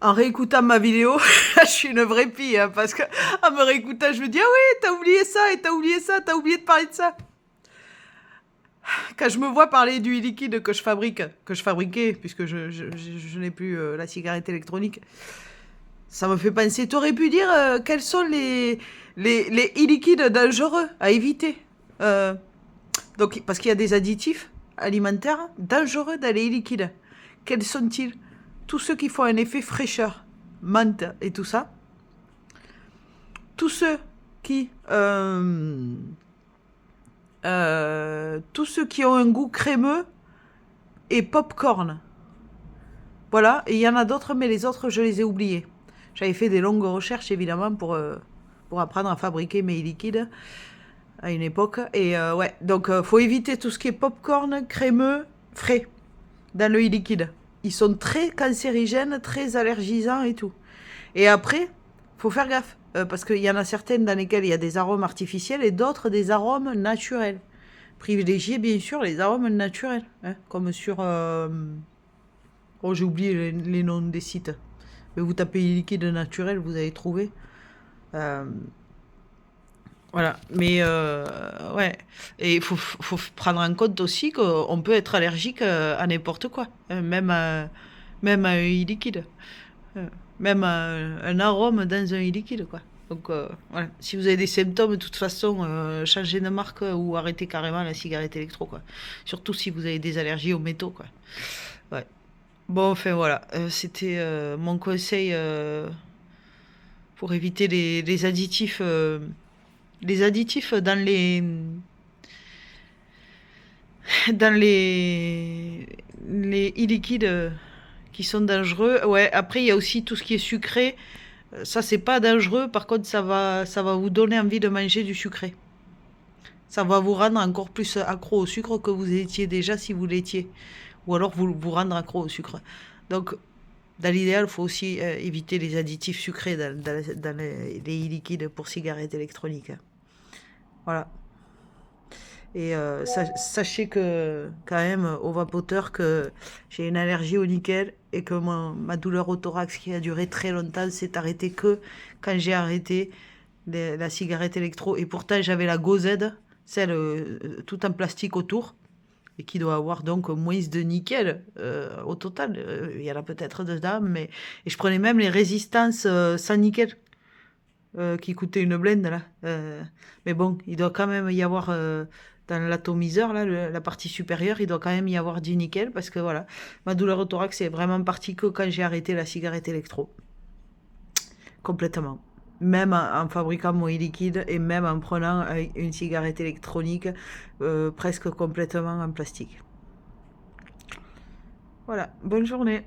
En réécoutant ma vidéo, je suis une vraie pie, hein, parce que en me réécoutant, je me dis, ah oui, t'as oublié ça, et t'as oublié ça, t'as oublié de parler de ça. Quand je me vois parler du liquide que je fabriquais, puisque je n'ai plus la cigarette électronique, ça me fait penser, t'aurais pu dire quels sont les e-liquides dangereux à éviter. Euh, donc, parce qu'il y a des additifs alimentaires dangereux dans les e-liquides. Quels sont-ils? Tous ceux qui font un effet fraîcheur, menthe et tout ça. Tous ceux qui... tous ceux qui ont un goût crémeux et popcorn. Voilà, et il y en a d'autres, mais les autres, je les ai oubliés. J'avais fait des longues recherches, évidemment, pour apprendre à fabriquer mes liquides à une époque. Et ouais, donc faut éviter tout ce qui est popcorn, crémeux, frais dans le liquide. Ils sont très cancérigènes, très allergisants et tout. Et après, faut faire gaffe, parce qu'il y en a certaines dans lesquelles il y a des arômes artificiels et d'autres des arômes naturels. Privilégiez bien sûr les arômes naturels, hein, comme sur... Oh, j'ai oublié les noms des sites. Mais vous tapez liquide naturel, vous allez trouver. Euh, Voilà, mais ouais. Et il faut prendre en compte aussi qu'on peut être allergique à n'importe quoi, hein, même à un liquide. Euh, Même un arôme dans un liquide, quoi. Donc, voilà. Si vous avez des symptômes, de toute façon, changez de marque ou arrêtez carrément la cigarette électro, quoi. Surtout si vous avez des allergies aux métaux, quoi. Ouais. Bon, enfin, voilà. C'était mon conseil pour éviter les additifs. Les additifs dans les e-liquides qui sont dangereux. Ouais, après, il y a aussi tout ce qui est sucré. Ça, c'est pas dangereux. Par contre, ça va vous donner envie de manger du sucré. Ça va vous rendre encore plus accro au sucre que vous étiez déjà si vous l'étiez. Ou alors vous rendre accro au sucre. Donc, dans l'idéal, il faut aussi éviter les additifs sucrés dans les e-liquides pour cigarettes électroniques, hein. Voilà. Et sachez que, quand même, au vapoteur, que j'ai une allergie au nickel et que ma douleur au thorax qui a duré très longtemps s'est arrêtée que quand j'ai arrêté la cigarette électro. Et pourtant, j'avais la Gozed, celle tout en plastique autour, et qui doit avoir donc moins de nickel au total. Il y en a peut-être dedans, mais... Et je prenais même les résistances sans nickel, qui coûtait une blinde, là. Mais bon, il doit quand même y avoir, dans l'atomiseur, là, la partie supérieure, il doit quand même y avoir du nickel, parce que voilà, ma douleur au thorax est vraiment partie que quand j'ai arrêté la cigarette électro. Complètement. Même en fabriquant mon e-liquide et même en prenant une cigarette électronique presque complètement en plastique. Voilà, bonne journée.